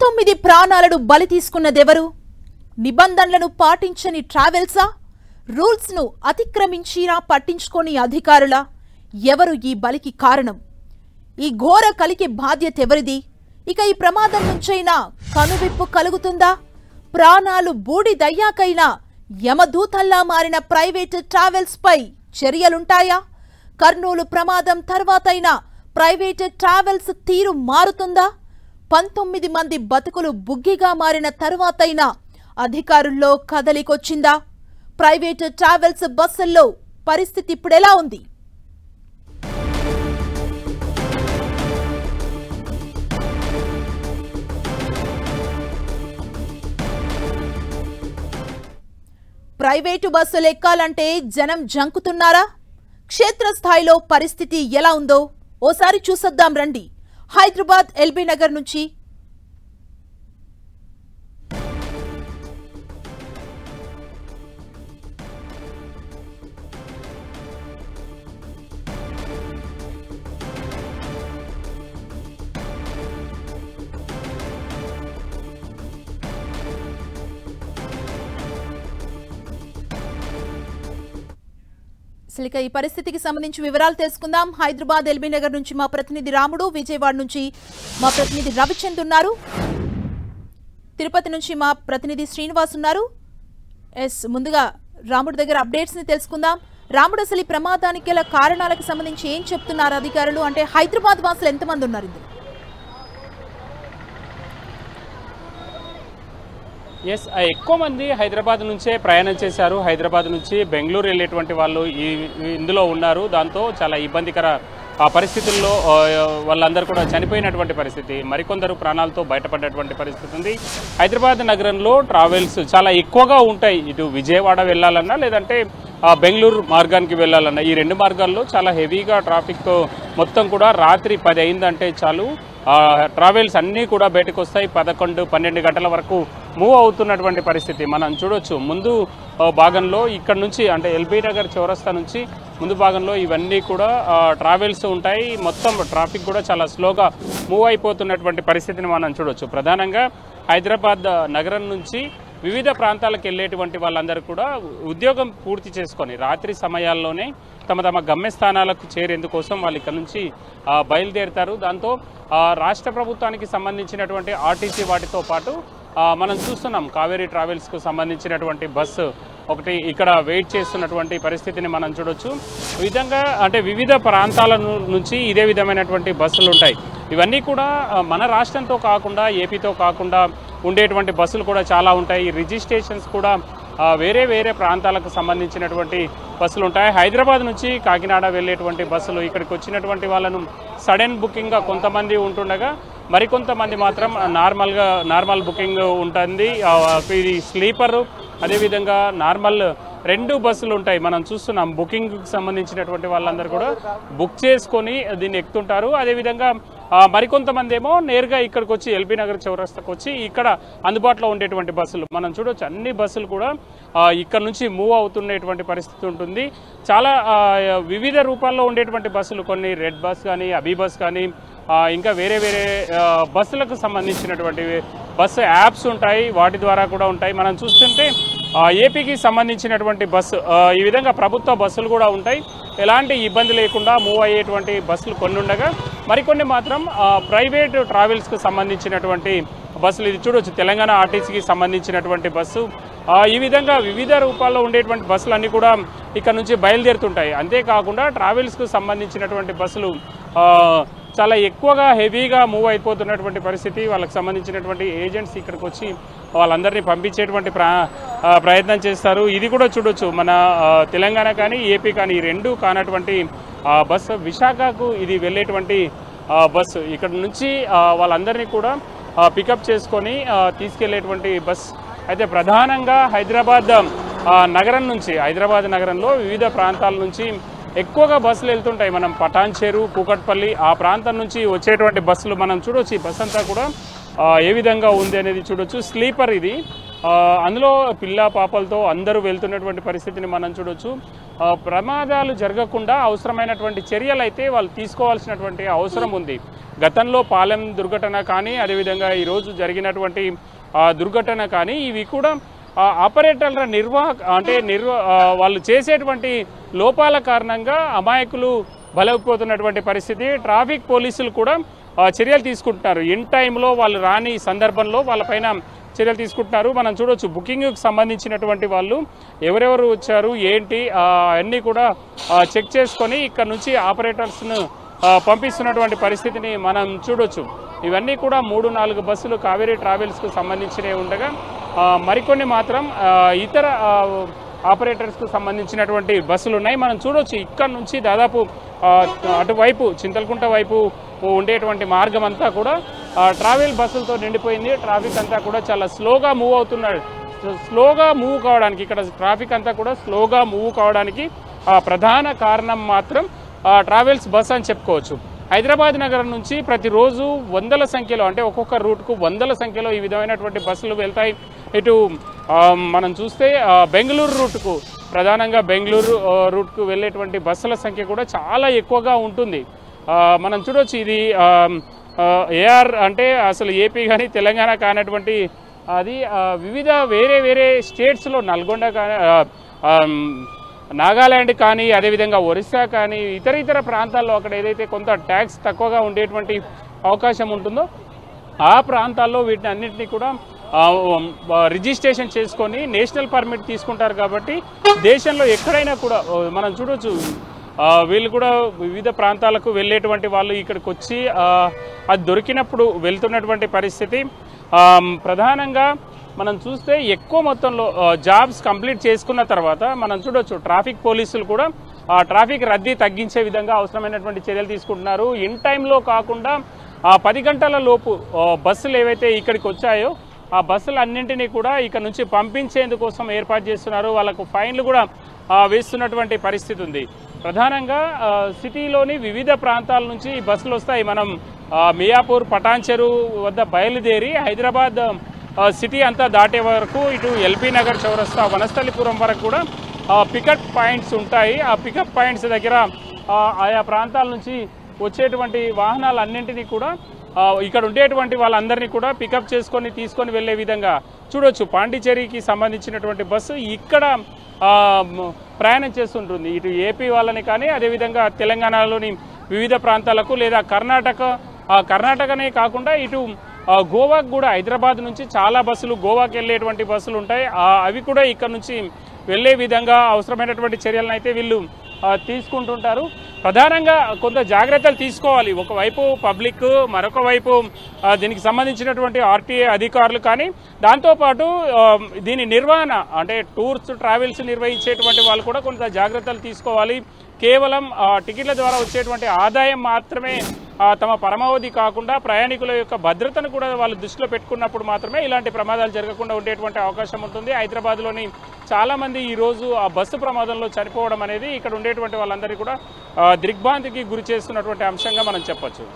19 ప్రాణాలను బలి తీసుకున్నదెవరు? నిబంధనలను పాటించని ట్రావెల్సా? రూల్స్ ను అతిక్రమించినా పట్టించుకోని అధికారులా? ఎవరు ఈ బలికి కారణం? ఈ ఘోర కలికి బాధ్యత ఎవరిది? ఇక ఈ ప్రమాదం నుంచైనా కనువిప్పు కలుగుతుందా? ప్రాణాలు బూడిదయ్యాకైనా యమదూతల్లా మారిన ప్రైవేట్ ట్రావెల్స్ పై చర్యలుంటాయా? కర్నూలు ప్రమాదం తర్వాతైనా ప్రైవేట్ ట్రావెల్స్ తీరు మారుతుందా? 19 మంది బతుకులు బుగ్గిగా మారిన తరువాతైనా అధికారుల్లో కదలికొచ్చిందా? ప్రైవేట్ ట్రావెల్స్ బస్సుల్లో పరిస్థితి ఇప్పుడెలా ఉంది? ప్రైవేటు బస్సులు ఎక్కాలంటే జనం జంకుతున్నారా? క్షేత్రస్థాయిలో పరిస్థితి ఎలా ఉందో ఓసారి చూసొద్దాం రండి. హైదరాబాద్ ఎల్బీ నగర్ నుంచి అసలు ఈ పరిస్థితికి సంబంధించి వివరాలు తెలుసుకుందాం. హైదరాబాద్ ఎల్బీ నగర్ నుంచి మా ప్రతినిధి రాముడు, విజయవాడ నుంచి మా ప్రతినిధి రవిచంద్ ఉన్నారు, తిరుపతి నుంచి మా ప్రతినిధి శ్రీనివాస్ ఉన్నారు. ముందుగా రాముడు దగ్గర అప్డేట్స్ ని తెలుసుకుందాం. రాముడు, అసలు ఈ ప్రమాదానికి గల కారణాలకు సంబంధించి ఏం చెప్తున్నారు అధికారులు? అంటే హైదరాబాద్ వాసులు ఎంతమంది ఉన్నారు ఇందులో? ఎక్కువ మంది హైదరాబాద్ నుంచే ప్రయాణం చేశారు. హైదరాబాద్ నుంచి బెంగళూరు వెళ్ళేటువంటి వాళ్ళు ఇందులో ఉన్నారు. దాంతో చాలా ఇబ్బందికర పరిస్థితుల్లో వాళ్ళందరూ కూడా చనిపోయినటువంటి పరిస్థితి, మరికొందరు ప్రాణాలతో బయటపడ్డటువంటి పరిస్థితి ఉంది. హైదరాబాద్ నగరంలో ట్రావెల్స్ చాలా ఎక్కువగా ఉంటాయి. ఇటు విజయవాడ వెళ్ళాలన్నా లేదంటే బెంగళూరు మార్గానికి వెళ్ళాలన్నా ఈ రెండు మార్గాల్లో చాలా హెవీగా ట్రాఫిక్ మొత్తం కూడా రాత్రి 10 అయిందంటే చాలు ట్రావెల్స్ అన్నీ కూడా బయటకు వస్తాయి. 11-12 గంటల వరకు మూవ్ అవుతున్నటువంటి పరిస్థితి మనం చూడొచ్చు. ముందు భాగంలో ఇక్కడ నుంచి అంటే ఎల్బీ నగర్ చౌరస్తా నుంచి ముందు భాగంలో ఇవన్నీ కూడా ట్రావెల్స్ ఉంటాయి. మొత్తం ట్రాఫిక్ కూడా చాలా స్లోగా మూవ్ అయిపోతున్నటువంటి పరిస్థితిని మనం చూడొచ్చు. ప్రధానంగా హైదరాబాద్ నగరం నుంచి వివిధ ప్రాంతాలకు వెళ్ళేటువంటి వాళ్ళందరూ కూడా ఉద్యోగం పూర్తి చేసుకొని రాత్రి సమయాల్లోనే తమ గమ్యస్థానాలకు చేరేందుకోసం వాళ్ళు ఇక్కడ నుంచి బయలుదేరుతారు. దాంతో రాష్ట్ర ప్రభుత్వానికి సంబంధించినటువంటి ఆర్టీసీ వాటితో పాటు మనం చూస్తున్నాం కావేరీ ట్రావెల్స్కు సంబంధించినటువంటి బస్సు ఒకటి ఇక్కడ వెయిట్ చేస్తున్నటువంటి పరిస్థితిని మనం చూడొచ్చు. ఈ విధంగా అంటే వివిధ ప్రాంతాల నుంచి ఇదే విధమైనటువంటి బస్సులు ఉంటాయి. ఇవన్నీ కూడా మన రాష్ట్రంతో కాకుండా ఏపీతో కాకుండా ఉండేటువంటి బస్సులు కూడా చాలా ఉంటాయి. రిజిస్ట్రేషన్స్ కూడా వేరే వేరే ప్రాంతాలకు సంబంధించినటువంటి బస్సులు ఉంటాయి. హైదరాబాద్ నుంచి కాకినాడ వెళ్ళేటువంటి బస్సులు ఇక్కడికి వచ్చినటువంటి వాళ్ళను సడన్ బుకింగ్గా కొంతమంది ఉంటుండగా మరికొంతమంది మాత్రం నార్మల్ బుకింగ్ ఉంటుంది. ఇది స్లీపరు అదేవిధంగా నార్మల్ 2 బస్సులు ఉంటాయి. మనం చూస్తున్నాం బుకింగ్కి సంబంధించినటువంటి వాళ్ళందరూ కూడా బుక్ చేసుకొని దీన్ని ఎక్కుతుంటారు. అదేవిధంగా మరికొంతమంది ఏమో నేరుగా ఇక్కడికి వచ్చి ఎల్బీ నగర్ చౌరస్తాకు వచ్చి ఇక్కడ అందుబాటులో ఉండేటువంటి బస్సులు మనం చూడవచ్చు. అన్ని బస్సులు కూడా ఇక్కడ నుంచి మూవ్ అవుతున్నటువంటి పరిస్థితి ఉంటుంది. చాలా వివిధ రూపాల్లో ఉండేటువంటి బస్సులు, కొన్ని రెడ్ బస్ కానీ అబీ బస్ కానీ ఇంకా వేరే వేరే బస్సులకు సంబంధించినటువంటి బస్సు యాప్స్ ఉంటాయి, వాటి ద్వారా కూడా ఉంటాయి. మనం చూస్తుంటే ఏపీకి సంబంధించినటువంటి బస్సు ఈ విధంగా ప్రభుత్వ బస్సులు కూడా ఉంటాయి. ఎలాంటి ఇబ్బంది లేకుండా మూవ్ అయ్యేటువంటి బస్సులు కొన్ని ఉండగా మరికొన్ని మాత్రం ప్రైవేట్ ట్రావెల్స్కు సంబంధించినటువంటి బస్సులు. ఇది చూడవచ్చు తెలంగాణ ఆర్టీసీకి సంబంధించినటువంటి బస్సు. ఈ విధంగా వివిధ రూపాల్లో ఉండేటువంటి బస్సులు అన్నీ కూడా ఇక్కడ నుంచి బయలుదేరుతుంటాయి. అంతేకాకుండా ట్రావెల్స్కు సంబంధించినటువంటి బస్సులు చాలా ఎక్కువగా హెవీగా మూవ్ అయిపోతున్నటువంటి పరిస్థితి. వాళ్ళకి సంబంధించినటువంటి ఏజెంట్స్ ఇక్కడికి వచ్చి వాళ్ళందరినీ పంపించేటువంటి ప్రయత్నం చేస్తారు. ఇది కూడా చూడొచ్చు మన తెలంగాణ కానీ ఏపీ కానీ ఈ రెండు కానటువంటి బస్సు విశాఖకు ఇది వెళ్ళేటువంటి బస్సు. ఇక్కడ నుంచి వాళ్ళందరినీ కూడా పికప్ చేసుకొని తీసుకెళ్లేటువంటి బస్. అయితే ప్రధానంగా హైదరాబాద్ నగరంలో వివిధ ప్రాంతాల నుంచి ఎక్కువగా బస్సులు వెళ్తుంటాయి. మనం పటాన్ చెరు, కూకట్పల్లి ఆ ప్రాంతం నుంచి వచ్చేటువంటి బస్సులు మనం చూడొచ్చు. ఈ బస్ అంతా కూడా ఏ విధంగా ఉంది అనేది చూడొచ్చు. స్లీపర్ ఇది అందులో పిల్ల పాపలతో అందరూ వెళ్తున్నటువంటి పరిస్థితిని మనం చూడొచ్చు. ప్రమాదాలు జరగకుండా అవసరమైనటువంటి చర్యలు అయితే వాళ్ళు తీసుకోవాల్సినటువంటి అవసరం ఉంది. గతంలో పాలెం దుర్ఘటన కానీ అదేవిధంగా ఈరోజు జరిగినటువంటి దుర్ఘటన కానీ ఇవి కూడా ఆపరేటర్ల వాళ్ళు చేసేటువంటి లోపాల కారణంగా అమాయకులు బలైపోతున్నటువంటి పరిస్థితి. ట్రాఫిక్ పోలీసులు కూడా చర్యలు తీసుకుంటున్నారు. ఇన్ టైంలో వాళ్ళు రాని సందర్భంలో వాళ్ళపైన చర్యలు తీసుకుంటున్నారు. మనం చూడొచ్చు బుకింగ్కి సంబంధించినటువంటి వాళ్ళు ఎవరెవరు వచ్చారు ఏంటి అన్నీ కూడా చెక్ చేసుకొని ఇక్కడ నుంచి ఆపరేటర్స్ను పంపిస్తున్నటువంటి పరిస్థితిని మనం చూడొచ్చు. ఇవన్నీ కూడా 3-4 బస్సులు కావేరీ ట్రావెల్స్కు సంబంధించినవి ఉండగా మరికొన్ని మాత్రం ఇతర ఆపరేటర్స్కు సంబంధించినటువంటి బస్సులు ఉన్నాయి. మనం చూడొచ్చు ఇక్కడ నుంచి దాదాపు అటువైపు చింతలకుంట వైపు ఉండేటువంటి మార్గం అంతా కూడా ట్రావెల్ బస్సులతో నిండిపోయింది. ట్రాఫిక్ అంతా కూడా చాలా స్లోగా మూవ్ అవుతున్నాడు. స్లోగా మూవ్ కావడానికి ఇక్కడ ట్రాఫిక్ అంతా కూడా స్లోగా మూవ్ కావడానికి ప్రధాన కారణం మాత్రం ట్రావెల్స్ బస్ అని చెప్పుకోవచ్చు. హైదరాబాద్ నగరం నుంచి ప్రతిరోజు వందల సంఖ్యలో అంటే ఒక్కొక్క రూట్కు వందల సంఖ్యలో ఈ విధమైనటువంటి బస్సులు వెళ్తాయి. ఇటు మనం చూస్తే బెంగళూరు రూట్కు ప్రధానంగా బెంగళూరు రూట్కు వెళ్ళేటువంటి బస్సుల సంఖ్య కూడా చాలా ఎక్కువగా ఉంటుంది. మనం చూడొచ్చు ఇది ఏఆర్ అంటే అసలు ఏపీ కానీ తెలంగాణ కానటువంటి అది వివిధ వేరే స్టేట్స్లో నల్గొండ కానీ నాగాల్యాండ్ కానీ అదేవిధంగా ఒరిస్సా కానీ ఇతర ప్రాంతాల్లో అక్కడ ఏదైతే కొంత ట్యాక్స్ తక్కువగా ఉండేటువంటి అవకాశం ఉంటుందో ఆ ప్రాంతాల్లో వీటిని అన్నింటినీ కూడా రిజిస్ట్రేషన్ చేసుకొని నేషనల్ పర్మిట్ తీసుకుంటారు. కాబట్టి దేశంలో ఎక్కడైనా కూడా మనం చూడొచ్చు వీళ్ళు కూడా వివిధ ప్రాంతాలకు వెళ్ళేటువంటి వాళ్ళు ఇక్కడికి వచ్చి అది దొరికినప్పుడు వెళ్తున్నటువంటి పరిస్థితి. ప్రధానంగా మనం చూస్తే ఎక్కువ మొత్తంలో జాబ్స్ కంప్లీట్ చేసుకున్న తర్వాత మనం చూడొచ్చు ట్రాఫిక్ పోలీసులు కూడా ట్రాఫిక్ రద్దీ తగ్గించే విధంగా అవసరమైనటువంటి చర్యలు తీసుకుంటున్నారు. ఇన్ టైంలో కాకుండా 10 గంటల లోపు బస్సులు ఏవైతే ఇక్కడికి వచ్చాయో ఆ బస్సులు అన్నింటినీ కూడా ఇక్కడ నుంచి పంపించేందుకోసం ఏర్పాటు చేస్తున్నారు. వాళ్ళకు ఫైన్లు కూడా వేస్తున్నటువంటి పరిస్థితి ఉంది. ప్రధానంగా సిటీలోని వివిధ ప్రాంతాల నుంచి ఈ బస్సులు వస్తాయి. మనం మియాపూర్ పటాన్చెరు వద్ద బయలుదేరి హైదరాబాద్ సిటీ అంతా దాటే వరకు ఇటు ఎల్బీ నగర్ చౌరస్తా వనస్థలిపురం వరకు కూడా పికప్ పాయింట్స్ ఉంటాయి. ఆ పికప్ పాయింట్స్ దగ్గర ఆయా ప్రాంతాల నుంచి వచ్చేటువంటి వాహనాలన్నింటినీ కూడా ఇక్కడ ఉండేటువంటి వాళ్ళందరినీ కూడా పికప్ చేసుకొని తీసుకొని వెళ్ళే విధంగా చూడొచ్చు. పాండిచేరికి సంబంధించినటువంటి బస్సు ఇక్కడ ప్రయాణం చేస్తుంటుంది. ఇటు ఏపీ వాళ్ళని కానీ అదేవిధంగా తెలంగాణలోని వివిధ ప్రాంతాలకు లేదా కర్ణాటకనే కాకుండా ఇటు గోవాకు కూడా హైదరాబాద్ నుంచి చాలా బస్సులు గోవాకి వెళ్ళేటువంటి బస్సులు ఉంటాయి. అవి కూడా ఇక్కడ నుంచి వెళ్ళే విధంగా అవసరమైనటువంటి చర్యలను అయితే వీళ్ళు తీసుకుంటుంటారు. ప్రధానంగా కొంత జాగ్రత్తలు తీసుకోవాలి. ఒకవైపు పబ్లిక్, మరొక వైపు దీనికి సంబంధించినటువంటి ఆర్టీఏ అధికారులు కానీ దాంతోపాటు దీని నిర్వహణ అంటే టూర్స్ ట్రావెల్స్ నిర్వహించేటువంటి వాళ్ళు కూడా కొంత జాగ్రత్తలు తీసుకోవాలి. కేవలం టికెట్ల ద్వారా వచ్చేటువంటి ఆదాయం మాత్రమే తమ పరమావధి కాకుండా ప్రయాణికుల యొక్క భద్రతను కూడా వాళ్ళు దృష్టిలో పెట్టుకున్నప్పుడు మాత్రమే ఇలాంటి ప్రమాదాలు జరగకుండా ఉండేటువంటి అవకాశం ఉంటుంది. హైదరాబాద్లోని చాలామంది ఈరోజు ఆ బస్సు ప్రమాదంలో చనిపోవడం అనేది ఇక్కడ ఉండేటువంటి వాళ్ళందరికీ కూడా దిగ్భ్రాంతికి గురి చేస్తున్నటువంటి అంశంగా మనం చెప్పొచ్చు.